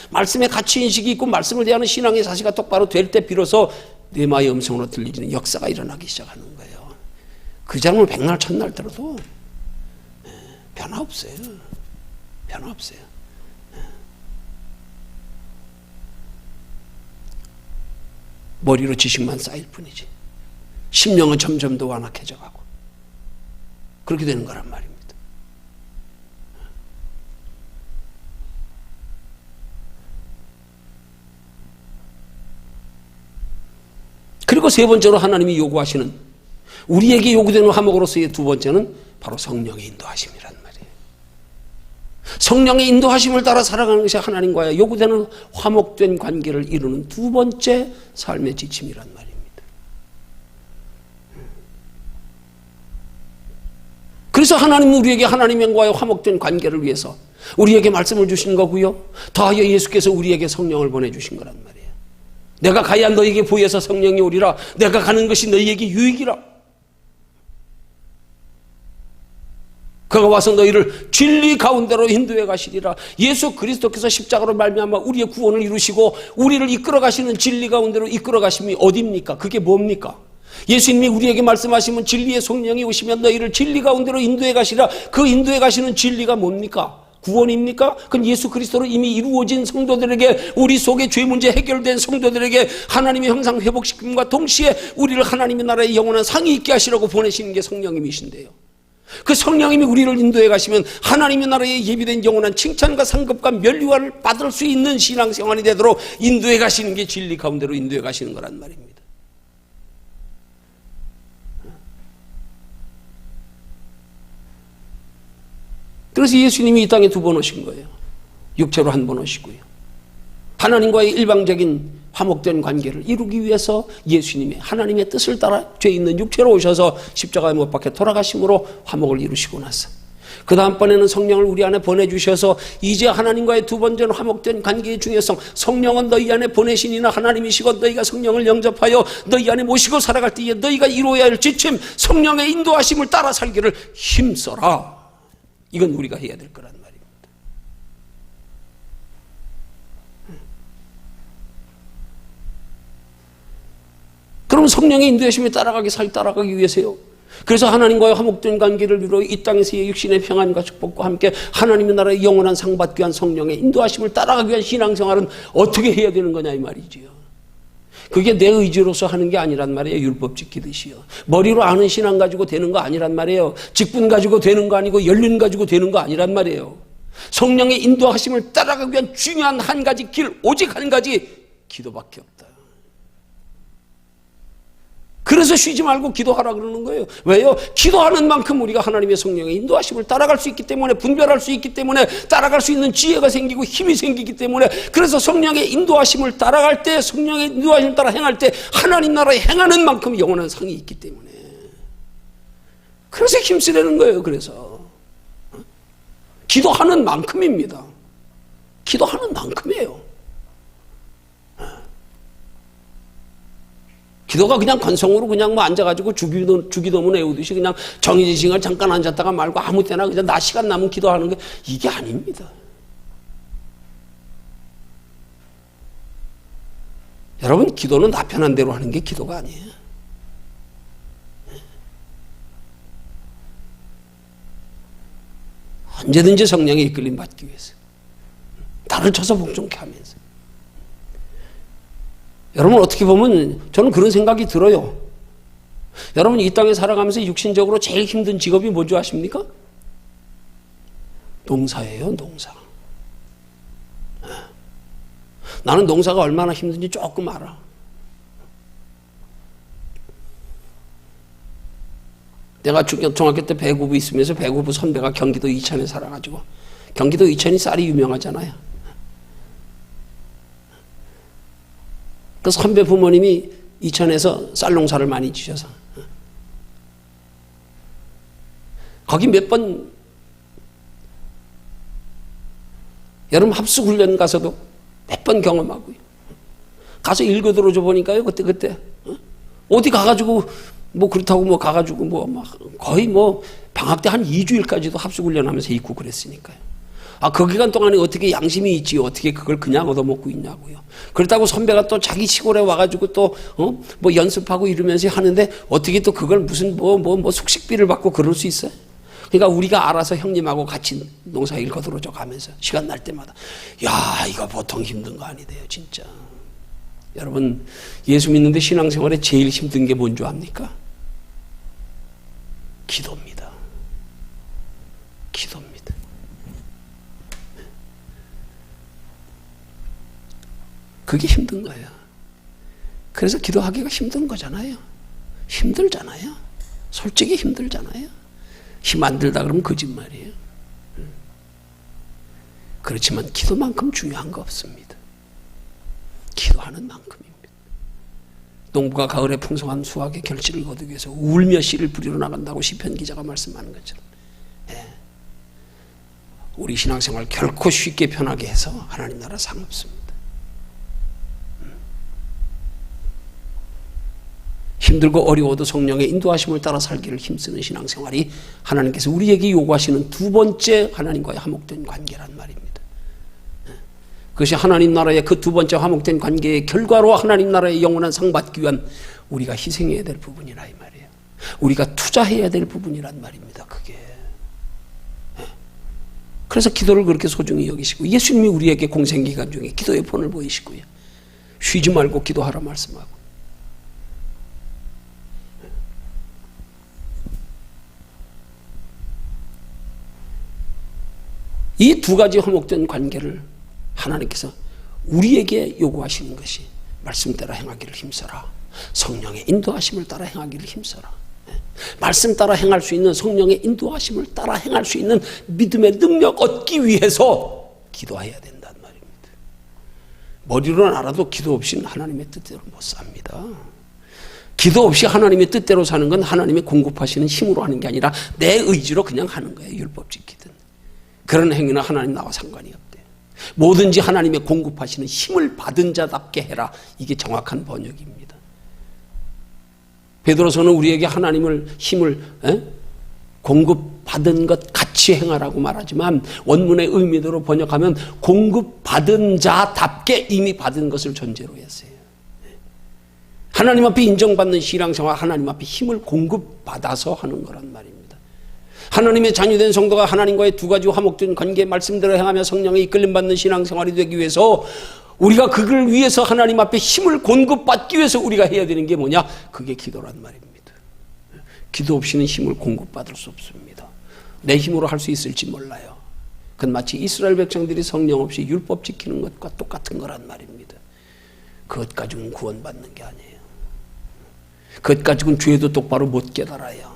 말씀의 가치인식이 있고 말씀을 대하는 신앙의 자세가 똑바로 될 때 비로소 뇌마의 음성으로 들리는 역사가 일어나기 시작하는 거예요. 그 장을 백날 첫날 들어도 변화 없어요. 변화 없어요. 머리로 지식만 쌓일 뿐이지 심령은 점점 더 완악해져 가고 그렇게 되는 거란 말입니다. 그리고 세 번째로 하나님이 요구하시는, 우리에게 요구되는 화목으로서의 두 번째는 바로 성령의 인도하심이란 말이에요. 성령의 인도하심을 따라 살아가는 것이 하나님과의 요구되는 화목된 관계를 이루는 두 번째 삶의 지침이란 말입니다. 그래서 하나님은 우리에게 하나님과의 화목된 관계를 위해서 우리에게 말씀을 주신 거고요, 더하여 예수께서 우리에게 성령을 보내주신 거란 말이에요. 내가 가야 너에게 보여서 성령이 오리라. 내가 가는 것이 너희에게 유익이라. 그가 와서 너희를 진리 가운데로 인도해 가시리라. 예수 그리스도께서 십자가로 말미암아 우리의 구원을 이루시고 우리를 이끌어 가시는 진리 가운데로 이끌어 가심이 어디입니까? 그게 뭡니까? 예수님이 우리에게 말씀하시면 진리의 성령이 오시면 너희를 진리 가운데로 인도해 가시리라. 그 인도해 가시는 진리가 뭡니까? 구원입니까? 그건 예수 그리스도로 이미 이루어진 성도들에게, 우리 속의 죄 문제 해결된 성도들에게 하나님의 형상 회복시킴과 동시에 우리를 하나님의 나라의 영원한 상이 있게 하시라고 보내시는 게 성령님이신데요. 그 성령님이 우리를 인도해 가시면 하나님의 나라에 예비된 영원한 칭찬과 상급과 면류관을 받을 수 있는 신앙생활이 되도록 인도해 가시는 게 진리 가운데로 인도해 가시는 거란 말입니다. 그래서 예수님이 이 땅에 두 번 오신 거예요. 육체로 한 번 오시고요. 하나님과의 일방적인 화목된 관계를 이루기 위해서 예수님이 하나님의 뜻을 따라 죄 있는 육체로 오셔서 십자가에 못 박혀 돌아가심으로 화목을 이루시고 나서 그 다음번에는 성령을 우리 안에 보내주셔서 이제 하나님과의 두 번째 화목된 관계의 중요성, 성령은 너희 안에 보내시니나 하나님이시고 너희가 성령을 영접하여 너희 안에 모시고 살아갈 때에 너희가 이루어야 할 지침, 성령의 인도하심을 따라 살기를 힘써라. 이건 우리가 해야 될 거란 말입니다. 그럼 성령의 인도하심에 따라가기 위해서요. 그래서 하나님과의 화목된 관계를 이루어 이 땅에서의 육신의 평안과 축복과 함께 하나님의 나라의 영원한 상 받기 위한 성령의 인도하심을 따라가기 위한 신앙생활은 어떻게 해야 되는 거냐 이 말이지요. 그게 내 의지로서 하는 게 아니란 말이에요. 율법 지키듯이요. 머리로 아는 신앙 가지고 되는 거 아니란 말이에요. 직분 가지고 되는 거 아니고 연륜 가지고 되는 거 아니란 말이에요. 성령의 인도하심을 따라가기 위한 중요한 한 가지 길, 오직 한 가지, 기도밖에 없다. 그래서 쉬지 말고 기도하라 그러는 거예요. 왜요? 기도하는 만큼 우리가 하나님의 성령의 인도하심을 따라갈 수 있기 때문에, 분별할 수 있기 때문에, 따라갈 수 있는 지혜가 생기고 힘이 생기기 때문에, 그래서 성령의 인도하심을 따라갈 때, 성령의 인도하심을 따라 행할 때 하나님 나라에 행하는 만큼 영원한 상이 있기 때문에, 그래서 힘쓰려는 거예요. 그래서 기도하는 만큼입니다. 기도하는 만큼이에요. 기도가 그냥 건성으로 그냥 뭐 앉아가지고 주기도문 외우듯이 그냥 정해진 시간 잠깐 앉았다가 말고 아무 때나 그냥 나 시간 남으면 기도하는 게 이게 아닙니다. 여러분, 기도는 나 편한 대로 하는 게 기도가 아니에요. 언제든지 성령의 이끌림 받기 위해서 나를 쳐서 복종케 하면서. 여러분, 어떻게 보면 저는 그런 생각이 들어요. 여러분, 이 땅에 살아가면서 육신적으로 제일 힘든 직업이 뭔지 아십니까? 농사예요, 농사. 나는 농사가 얼마나 힘든지 조금 알아. 내가 중학교 때 배구부 있으면서 배구부 선배가 경기도 이천에 살아가지고, 경기도 이천이 쌀이 유명하잖아요. 그 선배 부모님이 이천에서 쌀 농사를 많이 지셔서 거기 몇 번 여름 합숙 훈련 가서도 몇 번 경험하고요. 가서 일거 들어줘 보니까요, 그때 어디 가가지고 뭐 그렇다고 뭐 가가지고 뭐 막 거의 뭐 방학 때 한 2주일까지도 합숙 훈련하면서 있고 그랬으니까요. 그 기간 동안에 어떻게 양심이 있지, 어떻게 그걸 그냥 얻어먹고 있냐고요. 그렇다고 선배가 또 자기 시골에 와가지고 또 뭐 연습하고 이러면서 하는데 어떻게 또 그걸 무슨 뭐 숙식비를 받고 그럴 수 있어요? 그러니까 우리가 알아서 형님하고 같이 농사일 거들어져 가면서 시간 날 때마다, 야, 이거 보통 힘든 거 아니대요, 진짜. 여러분, 예수 믿는데 신앙생활에 제일 힘든 게 뭔 줄 압니까? 기도입니다. 기도입니다. 그게 힘든 거예요. 그래서 기도하기가 힘든 거잖아요. 힘들잖아요. 솔직히 힘들잖아요. 힘 안 들다 그러면 거짓말이에요. 그렇지만 기도만큼 중요한 거 없습니다. 기도하는 만큼입니다. 농부가 가을에 풍성한 수확의 결실을 거두기 위해서 울며 씨를 부리러 나간다고 시편 기자가 말씀하는 것처럼, 우리 신앙생활 결코 쉽게 편하게 해서 하나님 나라 상 없습니다. 힘들고 어려워도 성령의 인도하심을 따라 살기를 힘쓰는 신앙생활이 하나님께서 우리에게 요구하시는 두 번째 하나님과의 화목된 관계란 말입니다. 그것이 하나님 나라의 그 두 번째 화목된 관계의 결과로 하나님 나라의 영원한 상 받기 위한 우리가 희생해야 될 부분이라 이 말이에요. 우리가 투자해야 될 부분이란 말입니다. 그게. 그래서 기도를 그렇게 소중히 여기시고, 예수님이 우리에게 공생기간 중에 기도의 본을 보이시고요, 쉬지 말고 기도하라 말씀하고, 이 두 가지 화목된 관계를 하나님께서 우리에게 요구하시는 것이 말씀 따라 행하기를 힘써라. 성령의 인도하심을 따라 행하기를 힘써라. 말씀 따라 행할 수 있는 성령의 인도하심을 따라 행할 수 있는 믿음의 능력 얻기 위해서 기도해야 된다는 말입니다. 머리로는 알아도 기도 없이는 하나님의 뜻대로 못 삽니다. 기도 없이 하나님의 뜻대로 사는 건 하나님의 공급하시는 힘으로 하는 게 아니라 내 의지로 그냥 하는 거예요. 율법 지키든. 그런 행위는 하나님 나와 상관이 없대요. 뭐든지 하나님의 공급하시는 힘을 받은 자답게 해라. 이게 정확한 번역입니다. 베드로서는 우리에게 하나님을 힘을 공급받은 것 같이 행하라고 말하지만 원문의 의미대로 번역하면 공급받은 자답게 이미 받은 것을 전제로 했어요. 하나님 앞에 인정받는 신앙생활, 하나님 앞에 힘을 공급받아서 하는 거란 말입니다. 하나님의 자녀된 성도가 하나님과의 두 가지 화목된 관계 말씀대로 행하며 성령의 이끌림 받는 신앙생활이 되기 위해서 우리가 그걸 위해서 하나님 앞에 힘을 공급받기 위해서 우리가 해야 되는 게 뭐냐? 그게 기도란 말입니다. 기도 없이는 힘을 공급받을 수 없습니다. 내 힘으로 할 수 있을지 몰라요. 그건 마치 이스라엘 백성들이 성령 없이 율법 지키는 것과 똑같은 거란 말입니다. 그것 가지고는 구원받는 게 아니에요. 그것 가지고는 죄도 똑바로 못 깨달아요.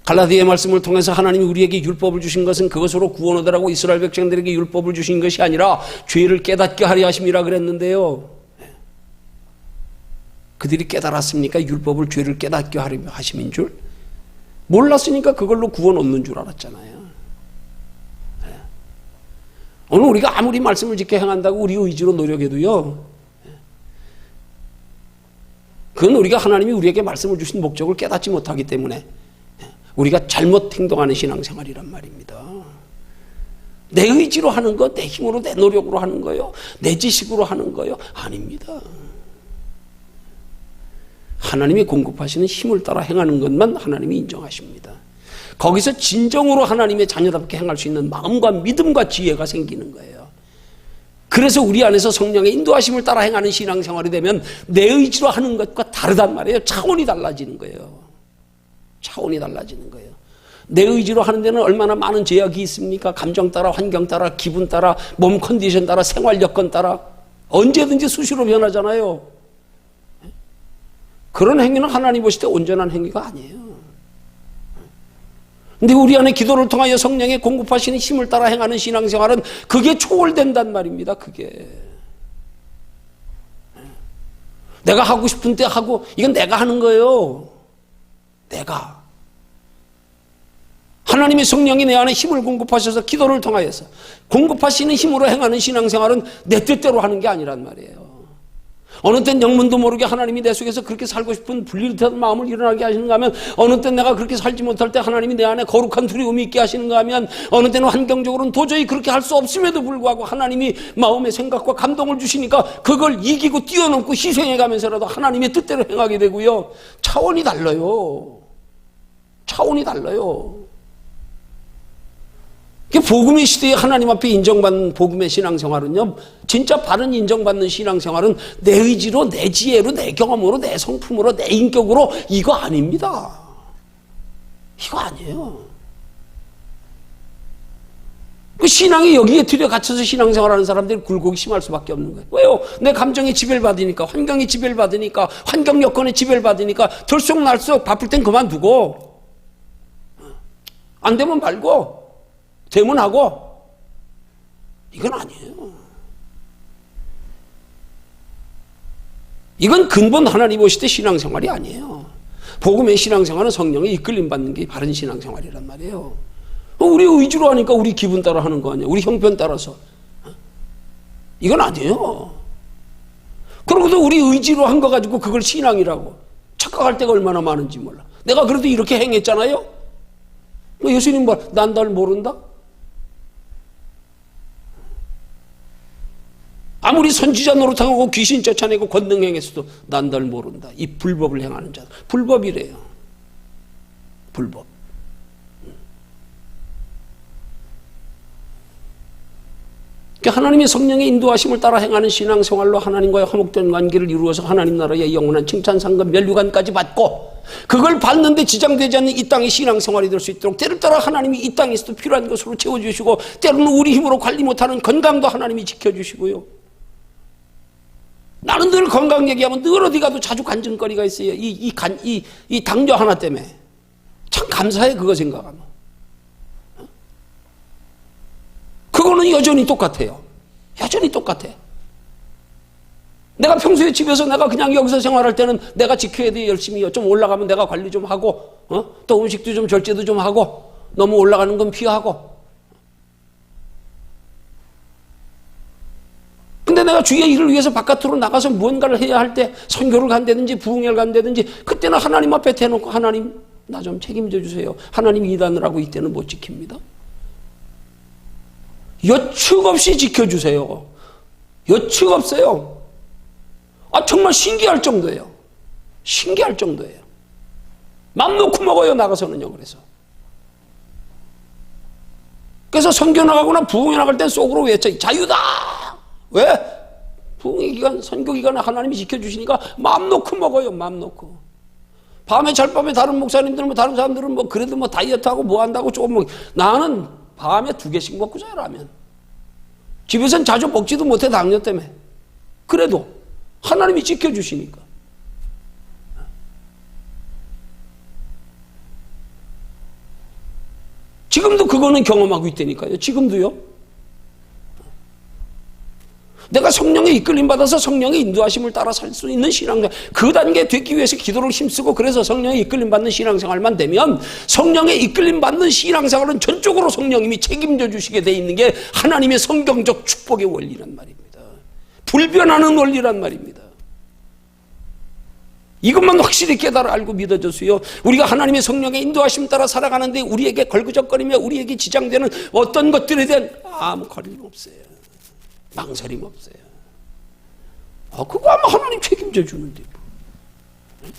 갈라디아의 말씀을 통해서 하나님이 우리에게 율법을 주신 것은 그것으로 구원 얻으라고 이스라엘 백성들에게 율법을 주신 것이 아니라 죄를 깨닫게 하려 하심이라 그랬는데요. 그들이 깨달았습니까? 율법을 죄를 깨닫게 하려 하심인 줄? 몰랐으니까 그걸로 구원 얻는 줄 알았잖아요. 오늘 우리가 아무리 말씀을 지켜 행한다고 우리 의지로 노력해도요, 그건 우리가 하나님이 우리에게 말씀을 주신 목적을 깨닫지 못하기 때문에 우리가 잘못 행동하는 신앙생활이란 말입니다. 내 의지로 하는 거, 내 힘으로, 내 노력으로 하는 거요, 내 지식으로 하는 거요, 아닙니다. 하나님이 공급하시는 힘을 따라 행하는 것만 하나님이 인정하십니다. 거기서 진정으로 하나님의 자녀답게 행할 수 있는 마음과 믿음과 지혜가 생기는 거예요. 그래서 우리 안에서 성령의 인도하심을 따라 행하는 신앙생활이 되면 내 의지로 하는 것과 다르단 말이에요. 차원이 달라지는 거예요. 차원이 달라지는 거예요. 내 의지로 하는 데는 얼마나 많은 제약이 있습니까? 감정 따라, 환경 따라, 기분 따라, 몸 컨디션 따라, 생활 여건 따라 언제든지 수시로 변하잖아요. 그런 행위는 하나님 보실 때 온전한 행위가 아니에요. 근데 우리 안에 기도를 통하여 성령의 공급하시는 힘을 따라 행하는 신앙생활은 그게 초월된단 말입니다. 그게 내가 하고 싶은 때 하고, 이건 내가 하는 거예요. 내가 하나님의 성령이 내 안에 힘을 공급하셔서 기도를 통하여서 공급하시는 힘으로 행하는 신앙생활은 내 뜻대로 하는 게 아니란 말이에요. 어느 땐 영문도 모르게 하나님이 내 속에서 그렇게 살고 싶은 불리듯한 마음을 일어나게 하시는가 하면, 어느 땐 내가 그렇게 살지 못할 때 하나님이 내 안에 거룩한 두려움이 있게 하시는가 하면, 어느 때는 환경적으로는 도저히 그렇게 할 수 없음에도 불구하고 하나님이 마음의 생각과 감동을 주시니까 그걸 이기고 뛰어넘고 희생해 가면서라도 하나님의 뜻대로 행하게 되고요. 차원이 달라요. 차원이 달라요. 복음의 시대에 하나님 앞에 인정받는 복음의 신앙생활은요, 진짜 바른 인정받는 신앙생활은 내 의지로, 내 지혜로, 내 경험으로, 내 성품으로, 내 인격으로, 이거 아닙니다. 이거 아니에요. 그 신앙이 여기에 들여갇혀서 신앙생활하는 사람들이 굴곡이 심할 수밖에 없는 거예요. 왜요? 내 감정에 지배를 받으니까, 환경에 지배를 받으니까, 환경 여건에 지배를 받으니까 들쑥날쑥 바쁠 땐 그만두고, 안 되면 말고, 되면 하고. 이건 아니에요. 이건 근본 하나님 오실 때 신앙생활이 아니에요. 복음의 신앙생활은 성령에 이끌림 받는 게 바른 신앙생활이란 말이에요. 우리 의지로 하니까 우리 기분 따라 하는 거 아니에요. 우리 형편 따라서. 이건 아니에요. 그러고도 우리 의지로 한 거 가지고 그걸 신앙이라고 착각할 때가 얼마나 많은지 몰라. 내가 그래도 이렇게 행했잖아요. 예수님 뭐 난 널 모른다? 아무리 선지자 노릇하고 귀신 쫓아내고 권능 행했어도 난 널 모른다. 이 불법을 행하는 자들. 불법이래요. 불법. 하나님의 성령의 인도하심을 따라 행하는 신앙생활로 하나님과의 화목된 관계를 이루어서 하나님 나라의 영원한 칭찬, 상급, 면류관까지 받고, 그걸 받는데 지장되지 않는 이 땅의 신앙생활이 될 수 있도록 때를 따라 하나님이 이 땅에서도 필요한 것으로 채워주시고, 때로는 우리 힘으로 관리 못하는 건강도 하나님이 지켜주시고요. 나는 늘 건강 얘기하면 늘 어디 가도 자주 간증거리가 있어요. 이 당뇨 하나 때문에. 참 감사해, 그거 생각하면. 그거는 여전히 똑같아요. 여전히 똑같아. 내가 평소에 집에서 내가 그냥 여기서 생활할 때는 내가 지켜야 돼, 열심히요. 좀 올라가면 내가 관리 좀 하고, 또 음식도 좀 절제도 좀 하고, 너무 올라가는 건 피하고. 근데 내가 주의 일을 위해서 바깥으로 나가서 무언가를 해야 할 때, 선교를 간다든지 부흥회를 간다든지, 그때는 하나님 앞에 대놓고 하나님 나 좀 책임져 주세요. 하나님 이단을 하고 이때는 못 지킵니다. 여측 없이 지켜주세요. 여측 없어요. 정말 신기할 정도예요. 신기할 정도예요. 맘 놓고 먹어요, 나가서는요. 그래서 선교 나가거나 부흥회 나갈 땐 속으로 외쳐, 자유다. 왜? 부흥회 기간, 선교 기간에 하나님이 지켜주시니까 맘 놓고 먹어요. 맘 놓고. 밤에 절밤에 다른 목사님들은 다른 사람들은 그래도 다이어트하고 뭐 한다고 조금 나는 밤에 2개씩 먹고 자요, 라면. 집에서는 자주 먹지도 못해, 당뇨 때문에. 그래도 하나님이 지켜주시니까. 지금도 그거는 경험하고 있다니까요. 지금도요. 내가 성령의 이끌림 받아서 성령의 인도하심을 따라 살 수 있는 신앙생활, 그 단계에 되기 위해서 기도를 힘쓰고, 그래서 성령의 이끌림 받는 신앙생활만 되면, 성령의 이끌림 받는 신앙생활은 전적으로 성령님이 책임져 주시게 돼 있는 게 하나님의 성경적 축복의 원리란 말입니다. 불변하는 원리란 말입니다. 이것만 확실히 깨달아 알고 믿어줬어요. 우리가 하나님의 성령의 인도하심 따라 살아가는데 우리에게 걸그적거리며 우리에게 지장되는 어떤 것들에 대한 아무 거리낌 없어요. 망설임 없어요. 그거 아마 하나님 책임져 주는데 뭐.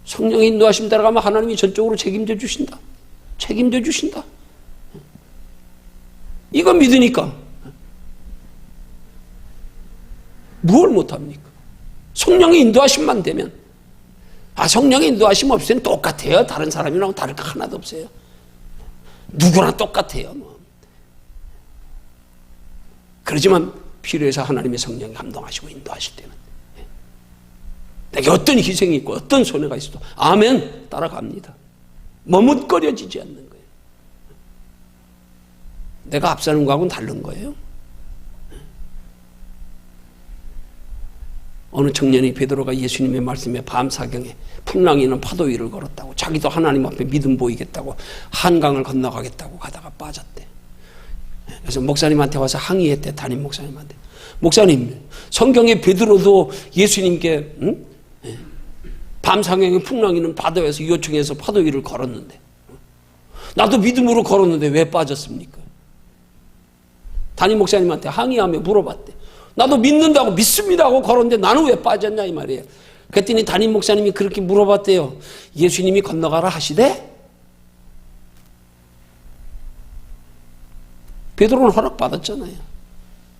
성령의 인도하심 따라가면 하나님이 전적으로 책임져 주신다. 책임져 주신다. 이거 믿으니까 뭘 못합니까? 성령의 인도하심만 되면. 성령의 인도하심 없으면 똑같아요. 다른 사람이랑 다를 거 하나도 없어요. 누구나 똑같아요. 뭐. 그렇지만 필요해서 하나님의 성령이 감동하시고 인도하실 때는 내게 어떤 희생이 있고 어떤 손해가 있어도 아멘 따라갑니다. 머뭇거려지지 않는 거예요. 내가 앞서는 거하고는 다른 거예요. 어느 청년이 베드로가 예수님의 말씀에 밤사경에 풍랑이는 파도 위를 걸었다고, 자기도 하나님 앞에 믿음 보이겠다고 한강을 건너가겠다고 가다가 빠졌대. 그래서 목사님한테 와서 항의했대. 담임 목사님한테. 목사님, 성경에 베드로도 예수님께 밤사경에 풍랑이는 바다에서 요청해서 파도 위를 걸었는데 나도 믿음으로 걸었는데 왜 빠졌습니까? 담임 목사님한테 항의하며 물어봤대. 나도 믿는다고 믿습니다 하고 걸었는데 나는 왜 빠졌냐 이 말이에요. 그랬더니 담임 목사님이 그렇게 물어봤대요. 예수님이 건너가라 하시되? 베드로는 허락받았잖아요.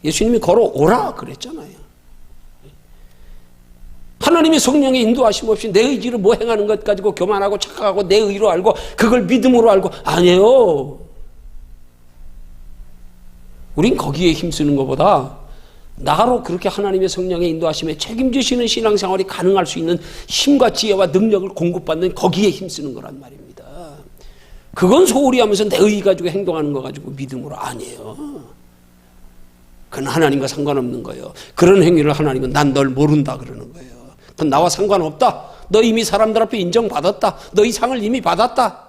예수님이 걸어오라 그랬잖아요. 하나님의 성령의 인도하심 없이 내 의지로 뭐 행하는 것 가지고 교만하고 착각하고 내 의로 알고 그걸 믿음으로 알고 아니에요. 우린 거기에 힘쓰는 것보다 나로 그렇게 하나님의 성령의 인도하심에 책임지시는 신앙생활이 가능할 수 있는 힘과 지혜와 능력을 공급받는 거기에 힘쓰는 거란 말입니다. 그건 소홀히 하면서 내 의 가지고 행동하는 거 가지고 믿음으로 아니에요. 그건 하나님과 상관없는 거예요. 그런 행위를 하나님은 난 널 모른다 그러는 거예요. 그건 나와 상관없다. 너 이미 사람들 앞에 인정받았다. 너 이 상을 이미 받았다.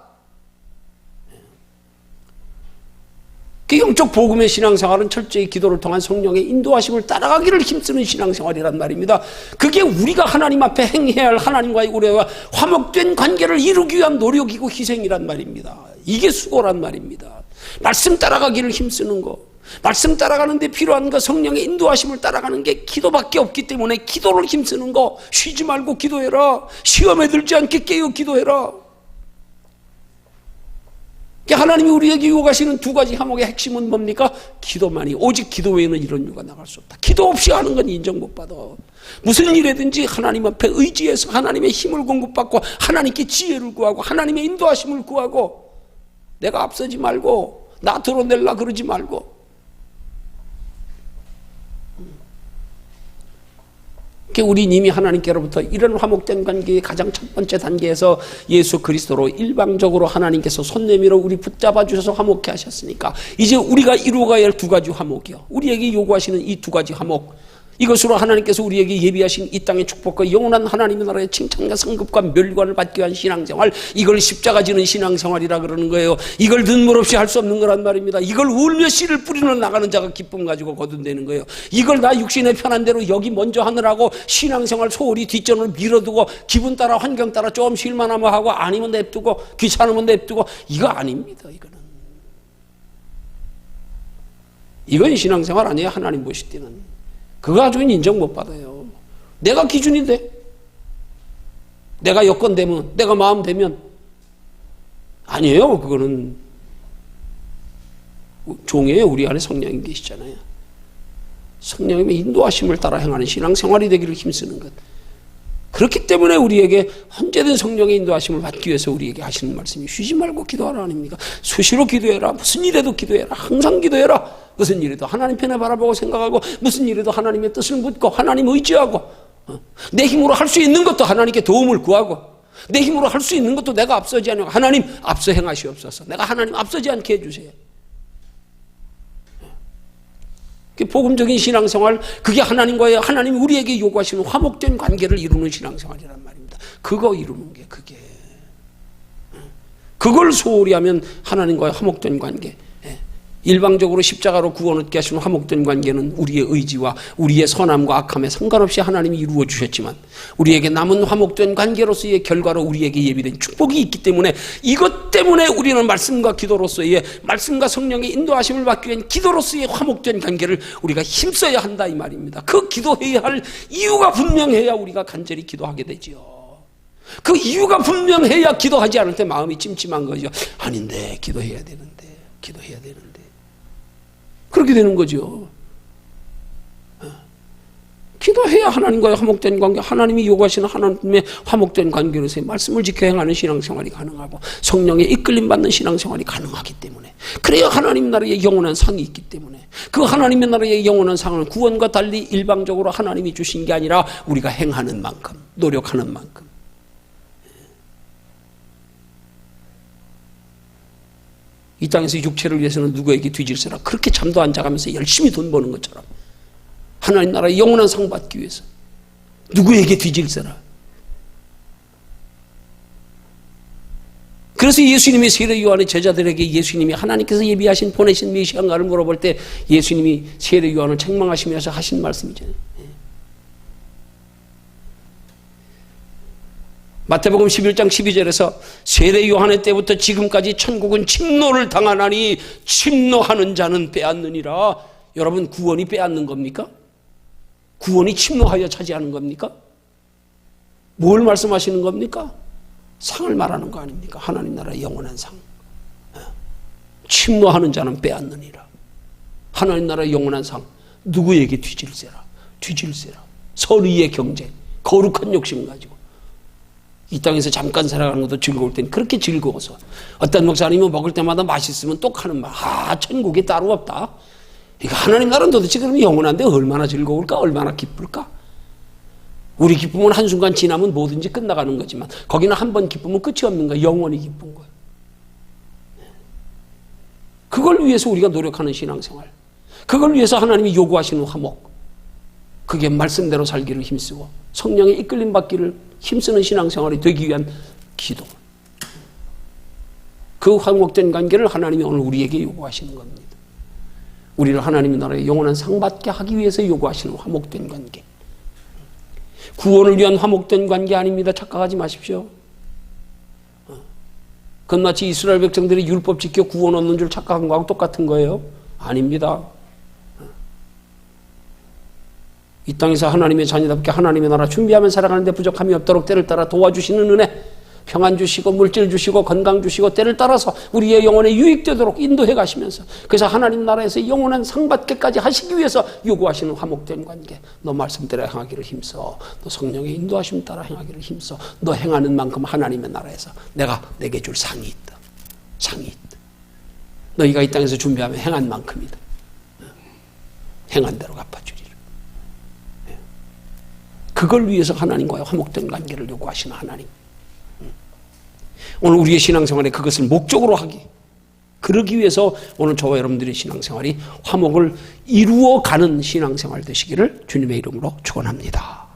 그 영적 복음의 신앙생활은 철저히 기도를 통한 성령의 인도하심을 따라가기를 힘쓰는 신앙생활이란 말입니다. 그게 우리가 하나님 앞에 행해야 할 하나님과의 우리와 화목된 관계를 이루기 위한 노력이고 희생이란 말입니다. 이게 수고란 말입니다. 말씀 따라가기를 힘쓰는 거, 말씀 따라가는데 필요한 거, 성령의 인도하심을 따라가는 게 기도밖에 없기 때문에 기도를 힘쓰는 거, 쉬지 말고 기도해라. 시험에 들지 않게 깨어 기도해라. 하나님이 우리에게 요구하시는 두 가지 항목의 핵심은 뭡니까? 기도만이. 오직 기도 외에는 이런 유가 나갈 수 없다. 기도 없이 하는 건 인정 못 받아. 무슨 일이든지 하나님 앞에 의지해서 하나님의 힘을 공급받고 하나님께 지혜를 구하고 하나님의 인도하심을 구하고 내가 앞서지 말고 나 드러낼라 그러지 말고. 우리 이미 하나님께로부터 이런 화목된 관계의 가장 첫 번째 단계에서 예수 그리스도로 일방적으로 하나님께서 손 내밀어 우리 붙잡아 주셔서 화목케 하셨으니까 이제 우리가 이루어가야 할 두 가지 화목이요, 우리에게 요구하시는 이 두 가지 화목, 이것으로 하나님께서 우리에게 예비하신 이 땅의 축복과 영원한 하나님의 나라의 칭찬과 상급과 멸관을 받기 위한 신앙생활, 이걸 십자가 지는 신앙생활이라 그러는 거예요. 이걸 눈물 없이 할 수 없는 거란 말입니다. 이걸 울며 씨를 뿌리러 나가는 자가 기쁨 가지고 거둔다는 거예요. 이걸 나 육신의 편한 대로 여기 먼저 하느라고 신앙생활 소홀히 뒷전으로 밀어두고 기분 따라 환경 따라 좀 쉴만하면 하고 아니면 냅두고 귀찮으면 냅두고, 이거 아닙니다. 이건 신앙생활 아니에요. 하나님 보실 때는 그거 가지고는 인정 못 받아요. 내가 기준인데, 내가 여건 되면, 내가 마음 되면 아니에요. 그거는 종이에요. 우리 안에 성령이 계시잖아요. 성령님의 인도하심을 따라 행하는 신앙생활이 되기를 힘쓰는 것. 그렇기 때문에 우리에게 언제든 성령의 인도하심을 받기 위해서 우리에게 하시는 말씀이 쉬지 말고 기도하라 아닙니까? 수시로 기도해라. 무슨 일에도 기도해라. 항상 기도해라. 무슨 일에도 하나님 편에 바라보고 생각하고, 무슨 일에도 하나님의 뜻을 묻고 하나님 의지하고, 내 힘으로 할 수 있는 것도 하나님께 도움을 구하고, 내 힘으로 할 수 있는 것도 내가 앞서지 않고 하나님 앞서 행하시옵소서. 내가 하나님 앞서지 않게 해주세요. 복음적인 신앙생활, 그게 하나님과의, 하나님이 우리에게 요구하시는 화목된 관계를 이루는 신앙생활이란 말입니다. 그거 이루는 게 그게. 그걸 소홀히 하면 하나님과의 화목된 관계, 일방적으로 십자가로 구원 얻게 하시는 화목된 관계는 우리의 의지와 우리의 선함과 악함에 상관없이 하나님이 이루어 주셨지만 우리에게 남은 화목된 관계로서의 결과로 우리에게 예비된 축복이 있기 때문에 이것 때문에 우리는 말씀과 기도로서의 말씀과 성령의 인도하심을 받기 위한 기도로서의 화목된 관계를 우리가 힘써야 한다 이 말입니다. 그 기도해야 할 이유가 분명해야 우리가 간절히 기도하게 되지요. 그 이유가 분명해야 기도하지 않을 때 마음이 찜찜한 거죠. 아닌데 기도해야 되는데 그렇게 되는 거죠. 기도해야 하나님과의 화목된 관계, 하나님이 요구하시는 하나님의 화목된 관계로서의 말씀을 지켜 행하는 신앙생활이 가능하고 성령의 이끌림 받는 신앙생활이 가능하기 때문에, 그래야 하나님 나라의 영원한 상이 있기 때문에, 그 하나님의 나라의 영원한 상은 구원과 달리 일방적으로 하나님이 주신 게 아니라 우리가 행하는 만큼, 노력하는 만큼. 이 땅에서 육체를 위해서는 누구에게 뒤질세라, 그렇게 잠도 안 자가면서 열심히 돈 버는 것처럼 하나님 나라의 영원한 상 받기 위해서 누구에게 뒤질세라. 그래서 예수님이 세례 요한의 제자들에게 예수님이 하나님께서 예비하신 보내신 메시아인가를 물어볼 때 예수님이 세례 요한을 책망하시면서 하신 말씀이잖아요. 마태복음 11장 12절에서 세례 요한의 때부터 지금까지 천국은 침노를 당하나니 침노하는 자는 빼앗느니라. 여러분, 구원이 빼앗는 겁니까? 구원이 침노하여 차지하는 겁니까? 뭘 말씀하시는 겁니까? 상을 말하는 거 아닙니까? 하나님 나라의 영원한 상. 침노하는 자는 빼앗느니라. 하나님 나라의 영원한 상, 누구에게 뒤질세라. 선의의 경쟁, 거룩한 욕심 가지고 이 땅에서 잠깐 살아가는 것도 즐거울 땐 그렇게 즐거워서, 어떤 목사님은 먹을 때마다 맛있으면 또 하는 말, 천국이 따로 없다. 그러니까 하나님 나라는 도대체 그러면 영원한데 얼마나 즐거울까, 얼마나 기쁠까? 우리 기쁨은 한순간 지나면 뭐든지 끝나가는 거지만 거기는 한 번 기쁨은 끝이 없는 거야. 영원히 기쁜 거야. 그걸 위해서 우리가 노력하는 신앙생활, 그걸 위해서 하나님이 요구하시는 화목, 그게 말씀대로 살기를 힘쓰고 성령의 이끌림 받기를 힘쓰는 신앙생활이 되기 위한 기도, 그 화목된 관계를 하나님이 오늘 우리에게 요구하시는 겁니다. 우리를 하나님의 나라의 영원한 상 받게 하기 위해서 요구하시는 화목된 관계, 구원을 위한 화목된 관계 아닙니다. 착각하지 마십시오. 그건 마치 이스라엘 백성들이 율법 지켜 구원 얻는 줄 착각한 거하고 똑같은 거예요. 아닙니다. 이 땅에서 하나님의 자녀답게 하나님의 나라 준비하면 살아가는데 부족함이 없도록 때를 따라 도와주시는 은혜, 평안 주시고 물질 주시고 건강 주시고 때를 따라서 우리의 영혼에 유익되도록 인도해 가시면서, 그래서 하나님 나라에서 영원한 상 받기까지 하시기 위해서 요구하시는 화목된 관계, 너 말씀대로 행하기를 힘써, 너 성령의 인도하심 따라 행하기를 힘써, 너 행하는 만큼 하나님의 나라에서 내가 내게 줄 상이 있다. 너희가 이 땅에서 준비하면 행한 만큼이다. 행한 대로 갚아주리라. 그걸 위해서 하나님과의 화목된 관계를 요구하시는 하나님, 오늘 우리의 신앙생활에 그것을 목적으로 하기, 그러기 위해서 오늘 저와 여러분들의 신앙생활이 화목을 이루어가는 신앙생활 되시기를 주님의 이름으로 축원합니다.